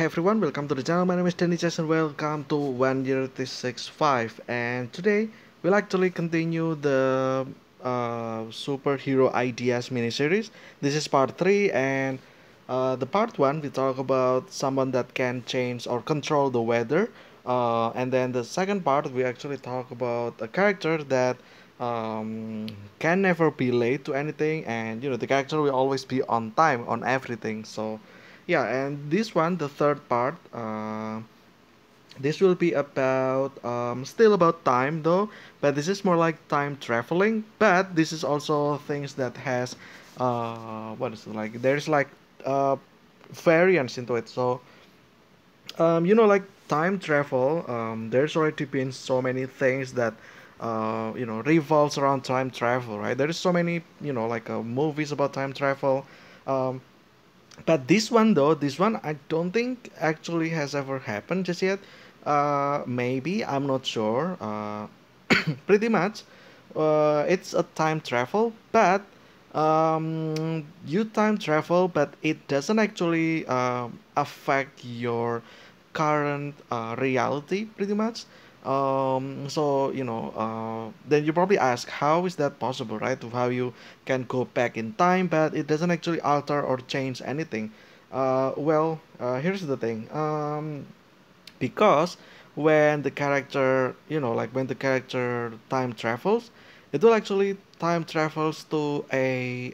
Hey everyone, welcome to the channel. My name is Danny Chess and welcome to 10365. And today we'll actually continue the superhero ideas miniseries. This is part 3, and the part 1 we talk about someone that can change or control the weather. And then the second part we actually talk about a character that can never be late to anything, and the character will always be on time on everything. So yeah, and this one, the third part, this will be about still about time though, but this is more like time traveling. But this is also things that has what is it like? There's like uh, variance into it. So like time travel, there's already been so many things that revolves around time travel, right? There is so many like movies about time travel. Um, but this one though, this one I don't think actually has ever happened just yet. Maybe I'm not sure. Pretty much, it's a time travel, but you time travel, but it doesn't actually affect your current reality. Pretty much. So then you probably ask, how is that possible, right? How you can go back in time, but it doesn't actually alter or change anything. Here's the thing. Because when the character, like when the character time travels, it will actually time travels to a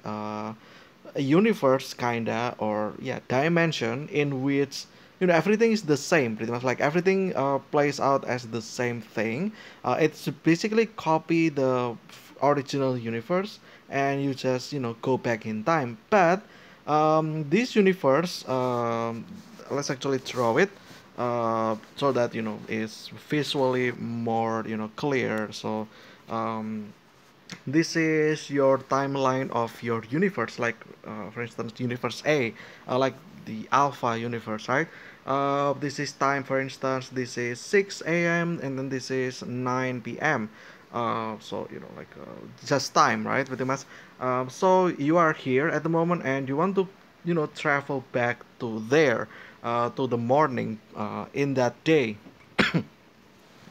universe kinda, or yeah, dimension in which everything is the same, pretty much like everything plays out as the same thing. It's basically copy the original universe, and you just go back in time. But this universe, let's actually draw it so that is visually more clear. So um, this is your timeline of your universe, like for instance universe A, like the alpha universe, right? This is time, for instance, this is 6 a.m. and then this is 9 p.m. So like just time, right? Pretty much. So you are here at the moment and you want to travel back to there, to the morning in that day.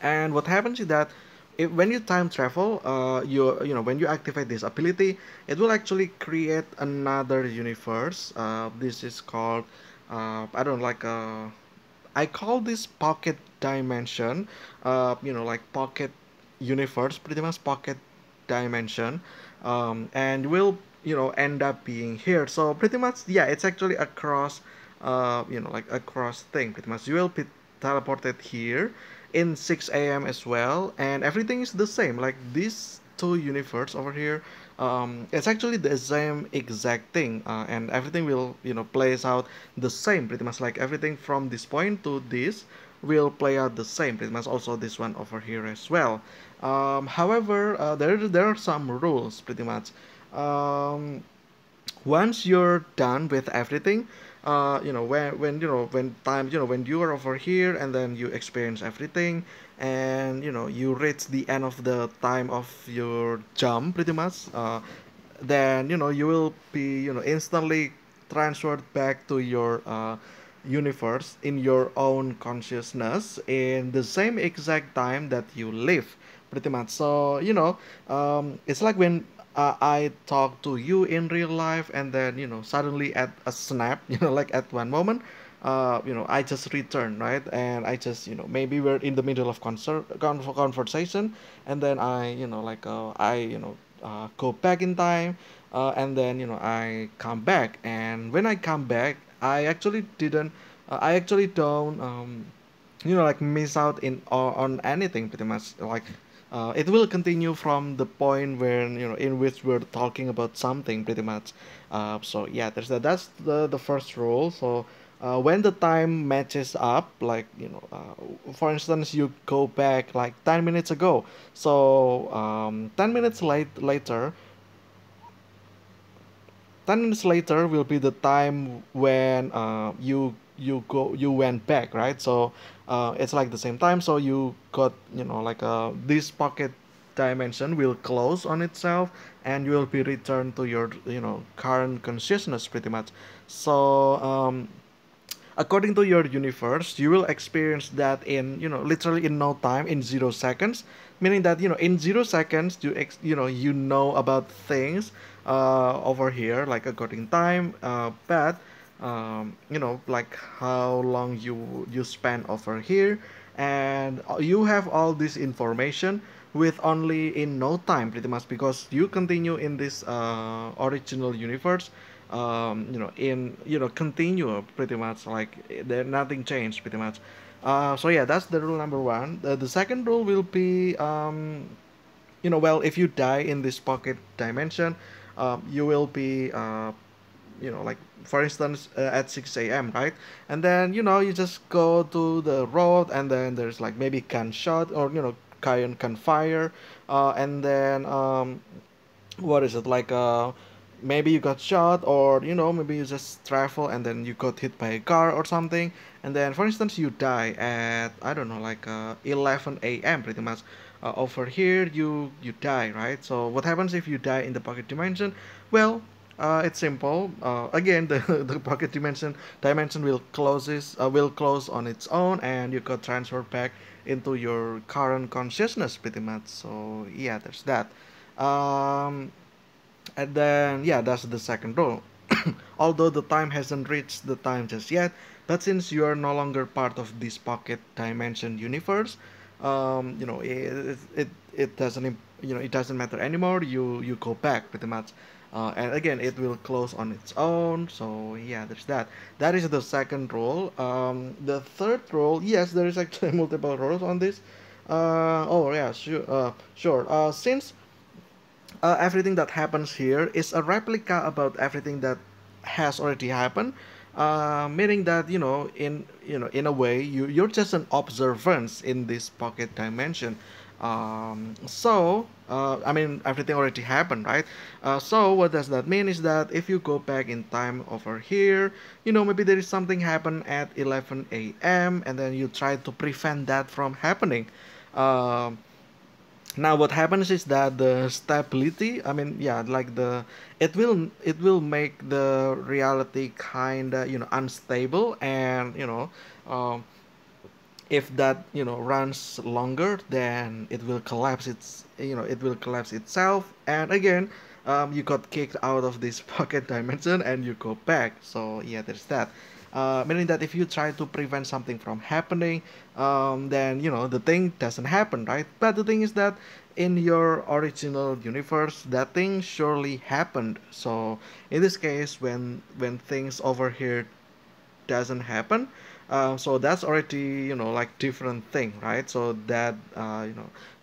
And what happens is that when you time travel, when you activate this ability, it will actually create another universe. This is called I don't like I call this pocket dimension. Like pocket universe, pretty much pocket dimension, and will end up being here. So pretty much, yeah, it's actually across, like across thing. Pretty much, you will be teleported here in 6 a.m. as well, and everything is the same. Like these two universe over here, it's actually the same exact thing, and everything will plays out the same, pretty much like everything from this point to this will play out the same, pretty much also this one over here as well. However, there are some rules, pretty much. um, Once you're done with everything, when time, when you are over here and then you experience everything, and you reach the end of the time of your jump, pretty much, then you will be instantly transferred back to your universe in your own consciousness in the same exact time that you live, pretty much. So it's like when I talk to you in real life, and then suddenly at a snap, like at one moment, I just return, right? And I just maybe we're in the middle of conversation, and then I like I go back in time, and then I come back, and when I come back, I actually don't like miss out on anything, pretty much. Like it will continue from the point where in which we're talking about something, pretty much. So yeah, that's the first rule. So when the time matches up, like for instance, you go back like 10 minutes ago, so 10 minutes later, 10 minutes later will be the time when you went back, right? So it's like the same time, so you got like this pocket dimension will close on itself, and you will be returned to your current consciousness, pretty much. So according to your universe, you will experience that in, literally in no time, in 0 seconds. Meaning that, in 0 seconds, you know about things over here, like according time, but like how long you spend over here, and you have all this information with only in no time, pretty much, because you continue in this original universe, in continue, pretty much, like there nothing changed, pretty much. So yeah, that's the rule number one. The second rule will be, well, if you die in this pocket dimension, you will be, like, for instance, at 6 a.m., right? And then, you just go to the road, and then there's like maybe gunshot, or, can fire, and then, what is it, like, maybe you got shot, or, maybe you just travel and then you got hit by a car or something, and then, for instance, you die at, I don't know, like, 11 a.m., pretty much. Over here, you die, right? So what happens if you die in the pocket dimension? Well, it's simple. Again, the the pocket dimension will close on its own, and you got transferred back into your current consciousness, pretty much. So yeah, there's that. um, and then, yeah, that's the second rule. Although the time hasn't reached the time just yet, but since you are no longer part of this pocket dimension universe, it doesn't it doesn't matter anymore. You go back, pretty much. And again, it will close on its own. So yeah, there's that. That is the second rule. The third rule, yes, there is actually multiple rules on this. Oh yeah, sure. Since everything that happens here is a replica about everything that has already happened, meaning that, in a way, you're just an observance in this pocket dimension. So I mean, everything already happened, right? So what does that mean is that if you go back in time over here, maybe there is something happen at 11 a.m., and then you try to prevent that from happening. um, Now what happens is that the stability, I mean, yeah, like it will make the reality kind of, unstable, and, um, if that, runs longer, then it will collapse itself, and again, you got kicked out of this pocket dimension and you go back. So yeah, there's that. Meaning that if you try to prevent something from happening, then, the thing doesn't happen, right? But the thing is that in your original universe, that thing surely happened. So in this case, when things over here doesn't happen, so that's already, like, different thing, right? So that,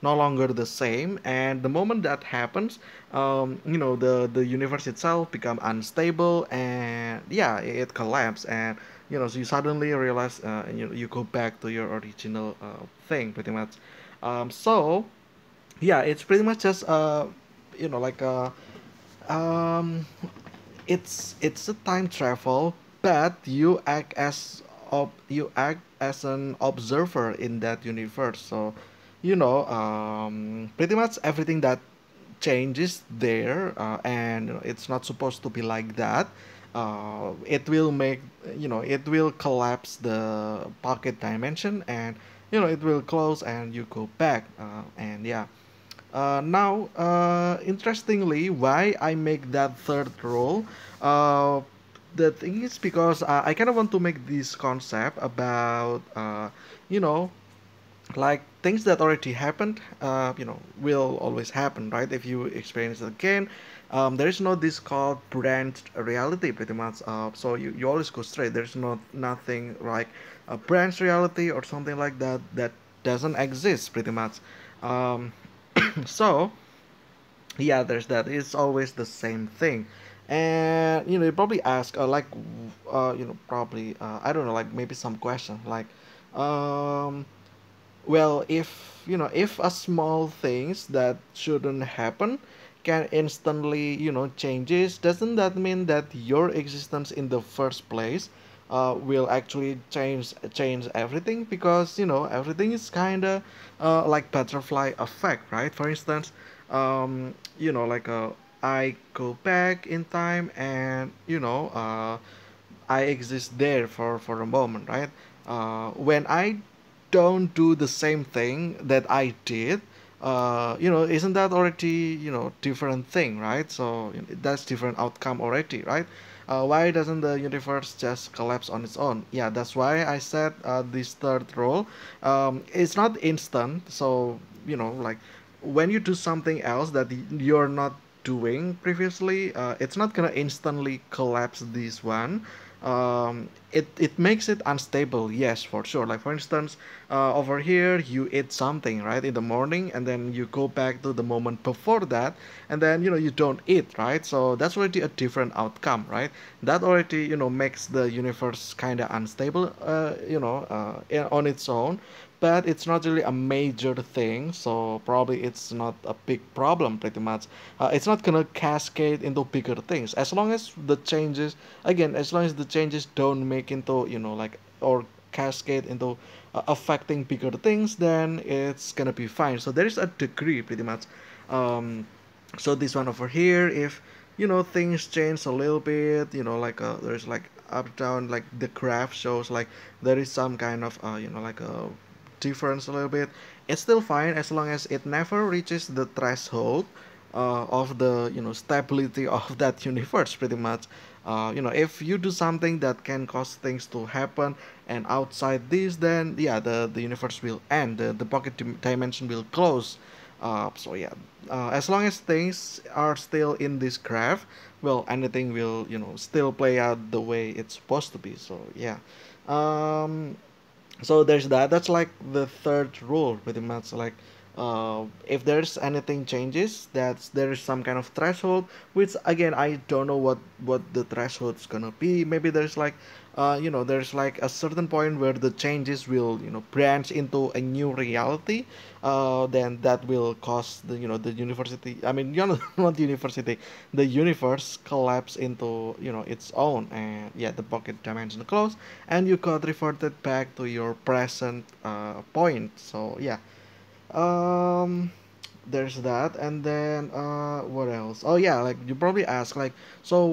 no longer the same, and the moment that happens, the universe itself become unstable, and yeah, it collapse, and, so you suddenly realize, and you go back to your original thing, pretty much. So yeah, it's pretty much just, like, um it's a time travel, but you act as an observer in that universe. So, pretty much everything that changes there, and, it's not supposed to be like that. It will collapse the pocket dimension, and, it will close, and you go back, and yeah. Now, interestingly, why I make that third role, uh, the thing is because, I kind of want to make this concept about, you know, like, things that already happened, will always happen, right? If you experience it again, there is no this called branched reality, pretty much. So you always go straight. There's not nothing like a branched reality or something like that that doesn't exist, pretty much. Um, so yeah, there's that. It's always the same thing. And, you probably ask, like, probably, I don't know, like, maybe some question like, um well, if a small things that shouldn't happen can instantly, changes, doesn't that mean that your existence in the first place will actually change everything? Because, everything is kind of, like butterfly effect, right? For instance, like, I go back in time, and, I exist there for a moment, right? When I don't do the same thing that I did, isn't that already, different thing, right? So that's different outcome already, right? Why doesn't the universe just collapse on its own? Yeah, that's why I said this third rule. It's not instant, so like when you do something else that you're not doing previously, it's not gonna instantly collapse this one. It makes it unstable, yes, for sure. Like for instance, over here you eat something right in the morning, and then you go back to the moment before that, and then you don't eat, right? So that's already a different outcome, right? That already makes the universe kind of unstable, on its own. But it's not really a major thing, so probably it's not a big problem pretty much. It's not gonna cascade into bigger things as long as the changes, again, as long as the changes don't make into like, or cascade into affecting bigger things, then it's gonna be fine. So there is a degree pretty much. um, so this one over here, if things change a little bit, like there's like up down, like the graph shows like there is some kind of like a difference a little bit, it's still fine as long as it never reaches the threshold of the stability of that universe pretty much. If you do something that can cause things to happen and outside this, then yeah, the universe will end, the pocket dimension will close. So yeah, as long as things are still in this graph, well, anything will still play out the way it's supposed to be. So yeah. um so there's that. That's like the third rule pretty much. Like if there's anything changes, that's there is some kind of threshold, which again I don't know what the threshold's gonna be. Maybe there's like there's like a certain point where the changes will branch into a new reality. Then that will cause the the university, I mean, not the university, the universe collapse into its own, and yeah, the pocket dimension close, and you got reverted back to your present point. So yeah. um there's that. And then what else? Oh yeah, like you probably ask like, so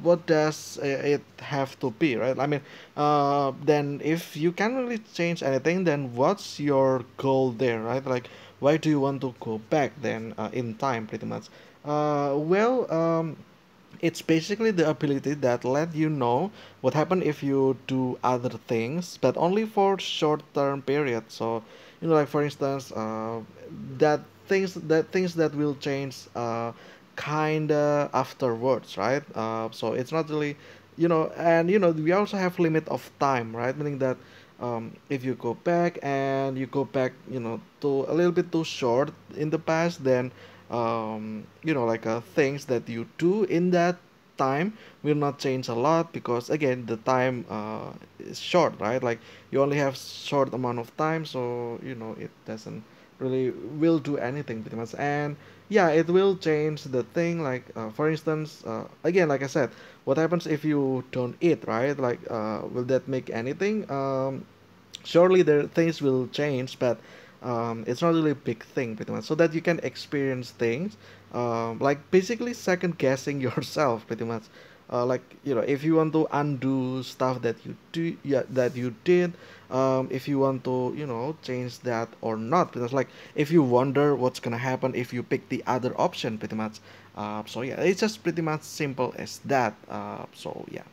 what does it have to be, right? I mean, then if you can't really change anything, then what's your goal there, right? Like, why do you want to go back then in time pretty much? Well, it's basically the ability that let you know what happen if you do other things, but only for short-term period. So, like for instance, that things that will change kinda afterwards, right? So it's not really, and we also have limit of time, right? Meaning that if you go back and you go back, to a little bit too short in the past, then like things that you do in that time will not change a lot, because again the time is short, right? Like you only have short amount of time, so it doesn't really will do anything pretty much. And yeah, it will change the thing, like for instance, again, like I said, what happens if you don't eat, right? Like will that make anything? Surely the things will change, but it's not really a big thing pretty much, so that you can experience things, like basically second guessing yourself pretty much. Like if you want to undo stuff that you do, yeah, that you did, if you want to change that or not, because like if you wonder what's gonna happen if you pick the other option pretty much. So yeah, it's just pretty much simple as that. So yeah.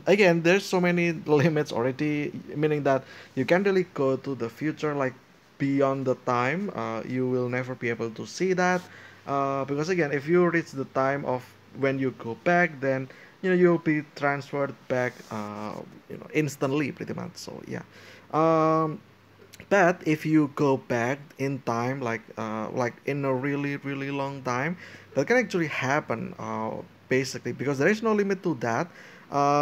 Again, there's so many limits already, meaning that you can't really go to the future, like beyond the time. You will never be able to see that, because again, if you reach the time of when you go back, then you'll be transferred back, instantly pretty much. So yeah. um but if you go back in time, like in a really really long time, that can actually happen, basically, because there is no limit to that.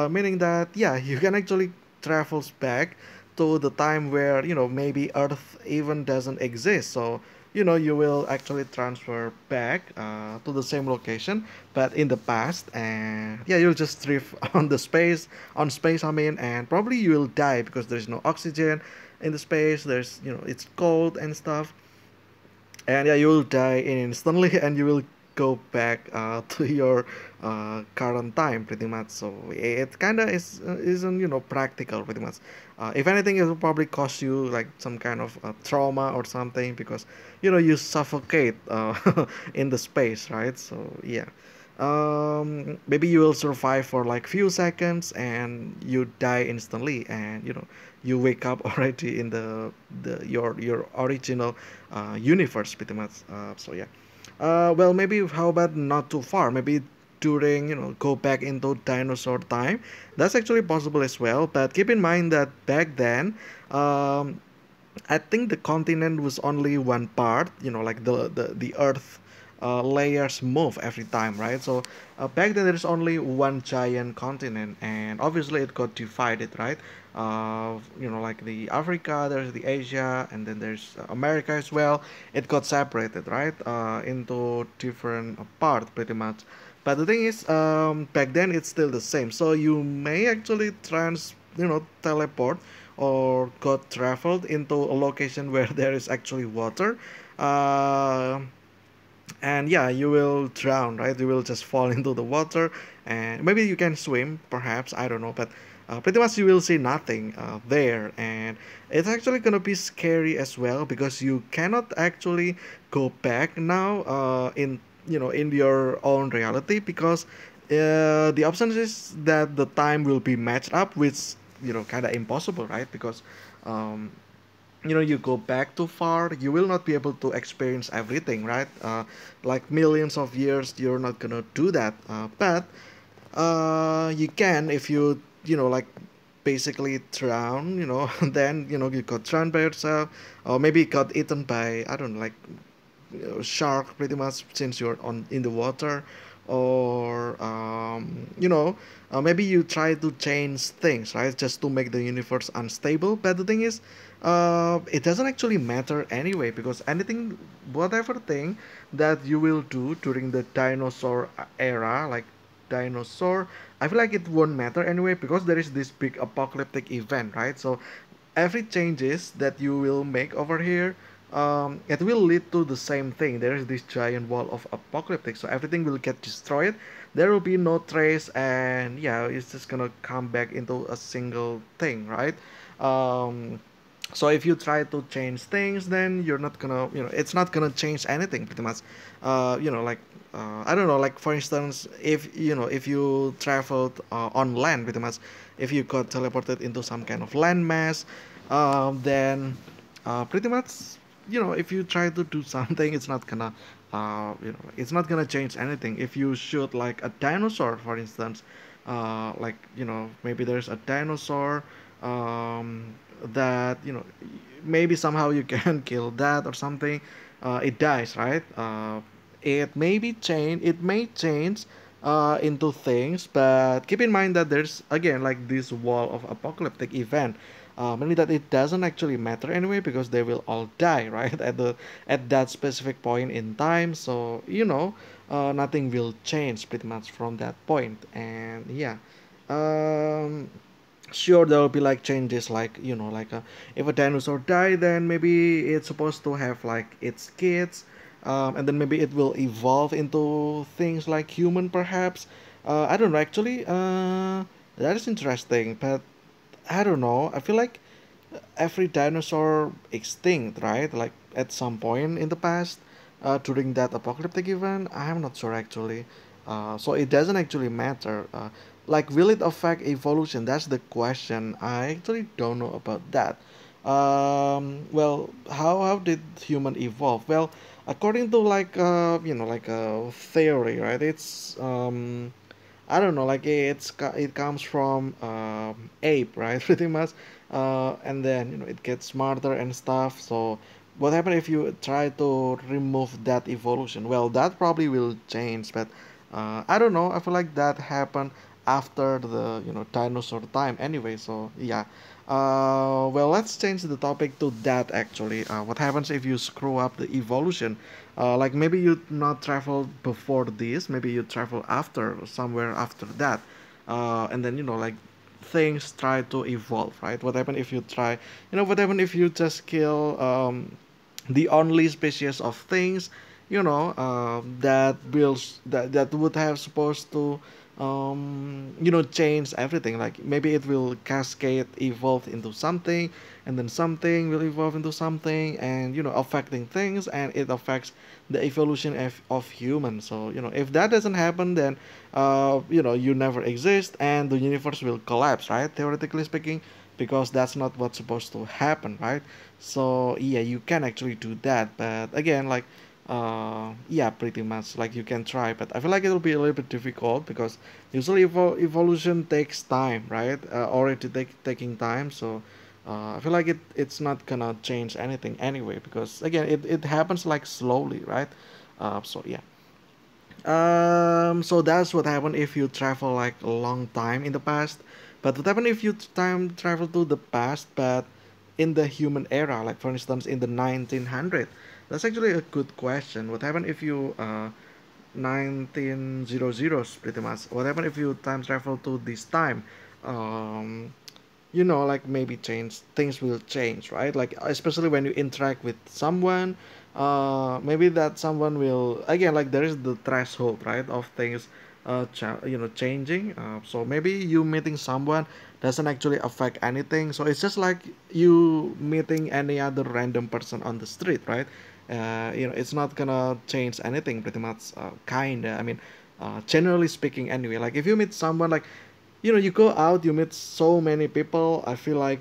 Meaning that yeah, you can actually travels back to the time where maybe Earth even doesn't exist. So you will actually transfer back to the same location, but in the past, and yeah, you'll just drift on space, I mean, and probably you will die because there's no oxygen in the space. There's it's cold and stuff, and yeah, you will die instantly, and you will go back to your current time pretty much. So it kind of isn't practical pretty much. If anything, it will probably cost you like some kind of trauma or something, because you suffocate in the space, right? So yeah. Maybe you will survive for like few seconds and you die instantly, and you wake up already in your original universe pretty much. So yeah. Well, maybe how about not too far? Maybe during go back into dinosaur time. That's actually possible as well. But keep in mind that back then, um, I think the continent was only one part. Like the Earth layers move every time, right? So back then there's only one giant continent, and obviously it got divided, right? Like the Africa, there's the Asia, and then there's America as well. It got separated, right, into different parts, pretty much. But the thing is, back then it's still the same. So you may actually teleport or got traveled into a location where there is actually water. Uh, and yeah, you will drown, right? You will just fall into the water, and maybe you can swim, perhaps, I don't know, but pretty much you will see nothing there. And it's actually gonna be scary as well, because you cannot actually go back now in your own reality, because the option is that the time will be matched up, which kind of impossible, right? Because um, you go back too far, you will not be able to experience everything, right? Like millions of years, you're not gonna do that. But you can, if like basically drown, then you got drowned by yourself, or maybe got eaten by, I don't know, like shark pretty much, since you're on in the water. Or maybe you try to change things, right, just to make the universe unstable. But the thing is, it doesn't actually matter anyway, because anything, whatever thing that you will do during the dinosaur era, like dinosaur, I feel like it won't matter anyway, because there is this big apocalyptic event, right? So every changes that you will make over here, it will lead to the same thing. There is this giant wall of apocalyptic, so everything will get destroyed. There will be no trace, and yeah, it's just gonna come back into a single thing, right? um, so if you try to change things, then you're not gonna, it's not gonna change anything pretty much. Like I don't know, like for instance, if you traveled on land pretty much, if you got teleported into some kind of landmass, then pretty much, if you try to do something, it's not gonna it's not gonna change anything. If you shoot like a dinosaur, for instance, like maybe there's a dinosaur, that maybe somehow you can kill that or something, it dies, right? It may change into things, but keep in mind that there's again like this wall of apocalyptic event. Mainly that it doesn't actually matter anyway, because they will all die, right, at that specific point in time. So nothing will change pretty much from that point. And yeah, um, sure, there will be like changes, like like if a dinosaur die, then maybe it's supposed to have like its kids, and then maybe it will evolve into things like human, perhaps. I don't know actually. That is interesting, but I don't know, I feel like every dinosaur extinct, right? Like at some point in the past, during that apocalyptic event. I'm not sure actually. So it doesn't actually matter. Like, will it affect evolution? That's the question. I actually don't know about that. Well, how did human evolve? Well, according to like like a theory, right? It's I don't know, like it comes from ape, right? Pretty much, and then it gets smarter and stuff. So, what happens if you try to remove that evolution? Well, that probably will change, but I don't know. I feel like that happened after the dinosaur time anyway. So yeah. Well, let's change the topic to that actually. What happens if you screw up the evolution? Like maybe you not travel before this, maybe you travel after, somewhere after that, and then like things try to evolve, right? What happen if you try, what happen if you just kill the only species of things, that builds that would have supposed to change everything. Like maybe it will cascade evolve into something, and then something will evolve into something, and affecting things, and it affects the evolution of humans. So if that doesn't happen, then you never exist, and the universe will collapse, right, theoretically speaking, because that's not what's supposed to happen, right? So yeah, you can actually do that, but again, like yeah, pretty much, like you can try, but I feel like it'll be a little bit difficult because usually evolution takes time, right? Already taking time. So I feel like it's not gonna change anything anyway, because again, it happens like slowly, right? So yeah. So that's what happened if you travel like a long time in the past. But what happened if you time travel to the past, but in the human era, like for instance in the 1900? That's actually a good question. What happened if you 1900s pretty much? What happened if you time travel to this time? Um, like maybe change things will change, right? Like especially when you interact with someone, maybe that someone will, again, like there is the threshold, right, of things changing. So maybe you meeting someone doesn't actually affect anything, so it's just like you meeting any other random person on the street, right? It's not gonna change anything pretty much, kinda, I mean, generally speaking anyway. Like if you meet someone, like you go out, you meet so many people, I feel like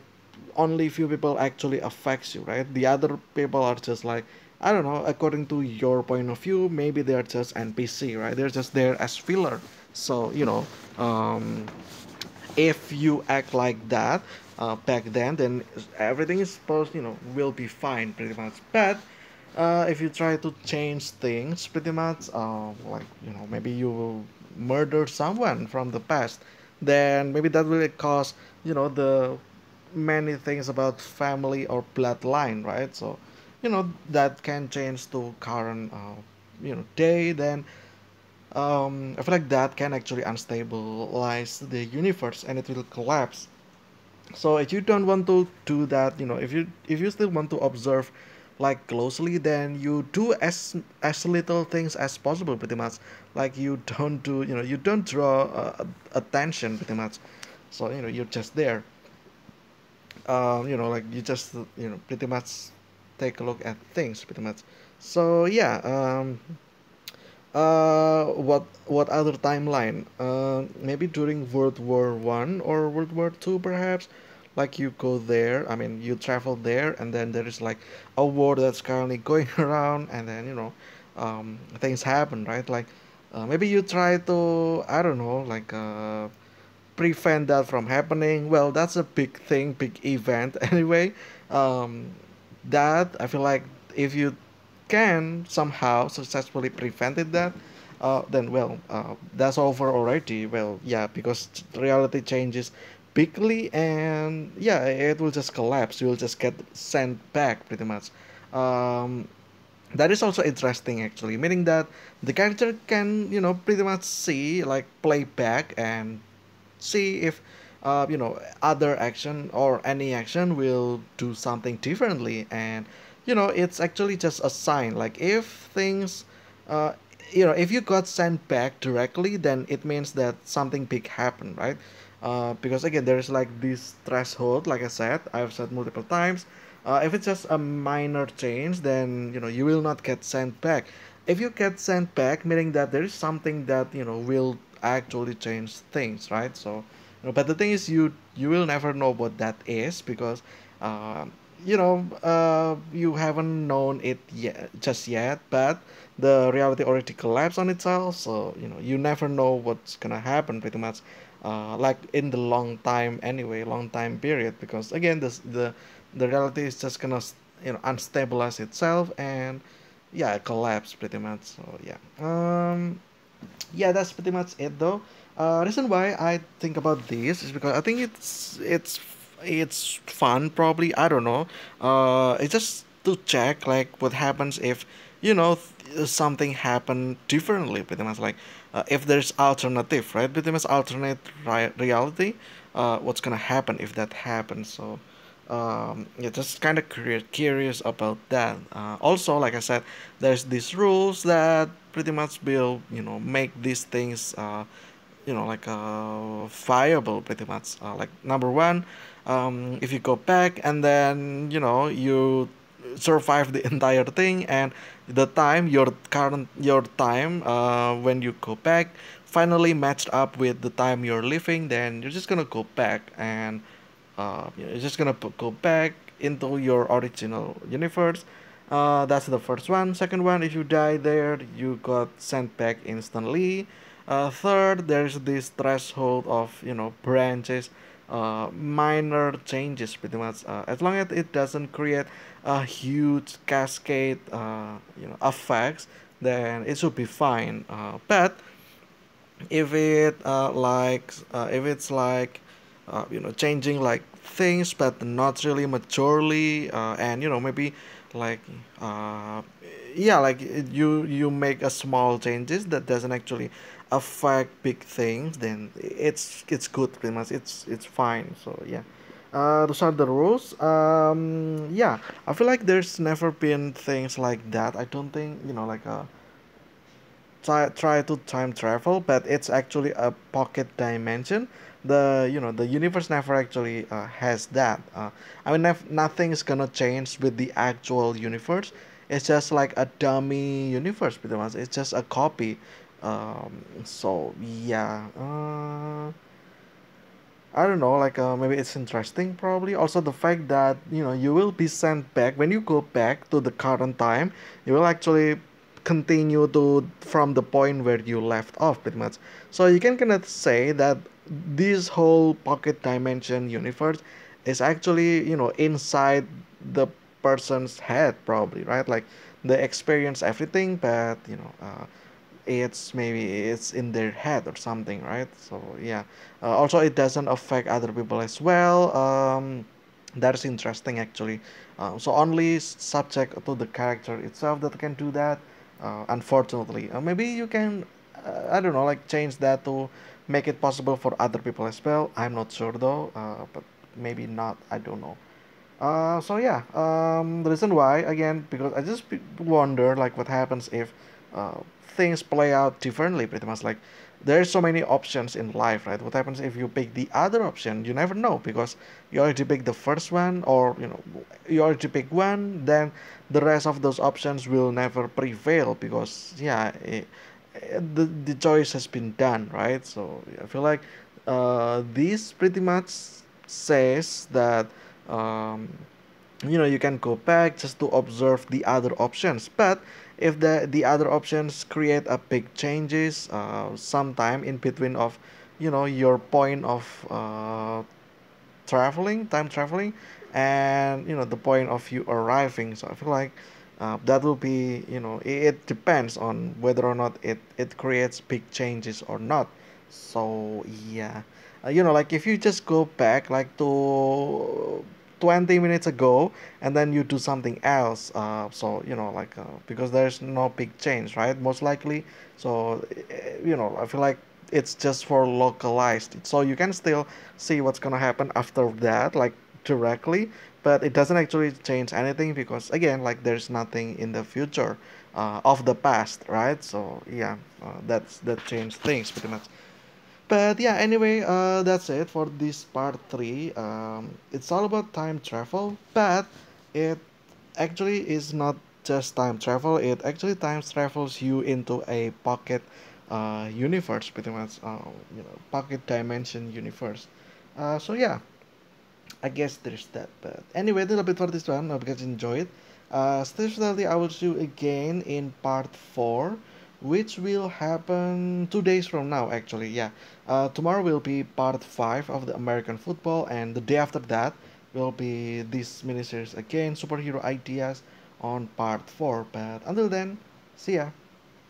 only few people actually affects you, right? The other people are just like, I don't know, according to your point of view, maybe they're just NPC, right? They're just there as filler. So um, if you act like that back then everything is supposed, will be fine pretty much. But if you try to change things pretty much, like maybe you murder someone from the past, then maybe that will cause the many things about family or bloodline, right? So that can change to current day. Then I feel like that can actually unstabilize the universe and it will collapse. So if you don't want to do that, if you still want to observe like closely, then you do as little things as possible pretty much. Like you don't do, you don't draw attention pretty much. So you're just there. Like you just pretty much take a look at things pretty much. So yeah. What other timeline? Maybe during World War I or World War II, perhaps. Like you go there, I mean, you travel there, and then there is like a war that's currently going around, and then things happen, right? Like maybe you try to, I don't know, like prevent that from happening. Well, that's a big thing, big event anyway. Um, that I feel like if you can somehow successfully prevented that, then well, that's over already. Well, yeah, because reality changes bigly, and yeah, it will just collapse. You will just get sent back pretty much. Um, that is also interesting actually, meaning that the character can pretty much see, like play back and see if other action or any action will do something differently. And it's actually just a sign, like if things uh, if you got sent back directly, then it means that something big happened, right? Because again, there's like this threshold, like I've said multiple times. If it's just a minor change, then you will not get sent back. If you get sent back, meaning that there is something that will actually change things, right? So but the thing is, you will never know what that is, because uh, you haven't known it yet, just yet, but the reality already collapsed on itself. So you never know what's gonna happen pretty much, like in the long time anyway, long time period, because again, the reality is just gonna unstabilize itself, and yeah, collapse pretty much. So yeah. Yeah, that's pretty much it though. Reason why I think about this is because I think it's fun, probably, I don't know. It's just to check like what happens if something happen differently, pretty much, like if there's alternative, right? Pretty much alternate reality. What's gonna happen if that happens? So Yeah, just kind of curious about that. Also, like I said, there's these rules that pretty much will, make these things, like viable pretty much. Like number one, if you go back and then you survive the entire thing, and the time your time when you go back finally matched up with the time you're living, then you're just gonna go back and you're just gonna go back into your original universe. That's the first one. Second one, if you die there, you got sent back instantly. Third, there's this threshold of branches, minor changes pretty much. As long as it doesn't create a huge cascade, effects, then it should be fine. But if it's like changing like things but not really maturely, and maybe like uh, yeah, like you make a small changes that doesn't actually affect big things, then it's good pretty much, it's fine. So yeah, those are the rules. Yeah, I feel like there's never been things like that. I don't think like try to time travel, but it's actually a pocket dimension. The universe never actually has that. I mean, nothing's gonna change with the actual universe. It's just like a dummy universe, pretty much. It's just a copy. So yeah. I don't know, like maybe it's interesting probably. Also the fact that you will be sent back when you go back to the current time, you will actually continue to from the point where you left off pretty much. So you can kind of say that this whole pocket dimension universe is actually inside the person's head probably, right? Like they experience everything, but it's in their head or something, right? So yeah, also it doesn't affect other people as well. That's interesting actually. So only subject to the character itself that can do that, unfortunately. Maybe you can, I don't know, like change that to make it possible for other people as well. I'm not sure though, but maybe not, I don't know. So yeah, the reason why again, because I just wonder like what happens if uh, things play out differently. Pretty much like there's so many options in life, right? What happens if you pick the other option? You never know because you already picked the first one, or you already pick one. Then the rest of those options will never prevail because yeah, the choice has been done, right? So I feel like this pretty much says that. Um, you can go back just to observe the other options, but if the other options create a big changes sometime in between of your point of time traveling, and the point of you arriving. So I feel like that will be it depends on whether or not it creates big changes or not. So yeah, like if you just go back like to 20 minutes ago and then you do something else, so like because there's no big change, right, most likely. So I feel like it's just for localized, so you can still see what's gonna happen after that, like directly, but it doesn't actually change anything because again, like there's nothing in the future of the past, right? So yeah, that changed things pretty much. But yeah, anyway, that's it for this part three. It's all about time travel, but it actually is not just time travel. It actually time travels you into a pocket universe, pretty much. Pocket dimension universe. So yeah, I guess there's that. But anyway, that's a bit for this one. I hope you guys enjoy it. Still, I will see you again in part 4, which will happen 2 days from now, actually. Yeah. Tomorrow will be part 5 of the American football, and the day after that will be this miniseries again, superhero ideas, on part 4. But until then, see ya.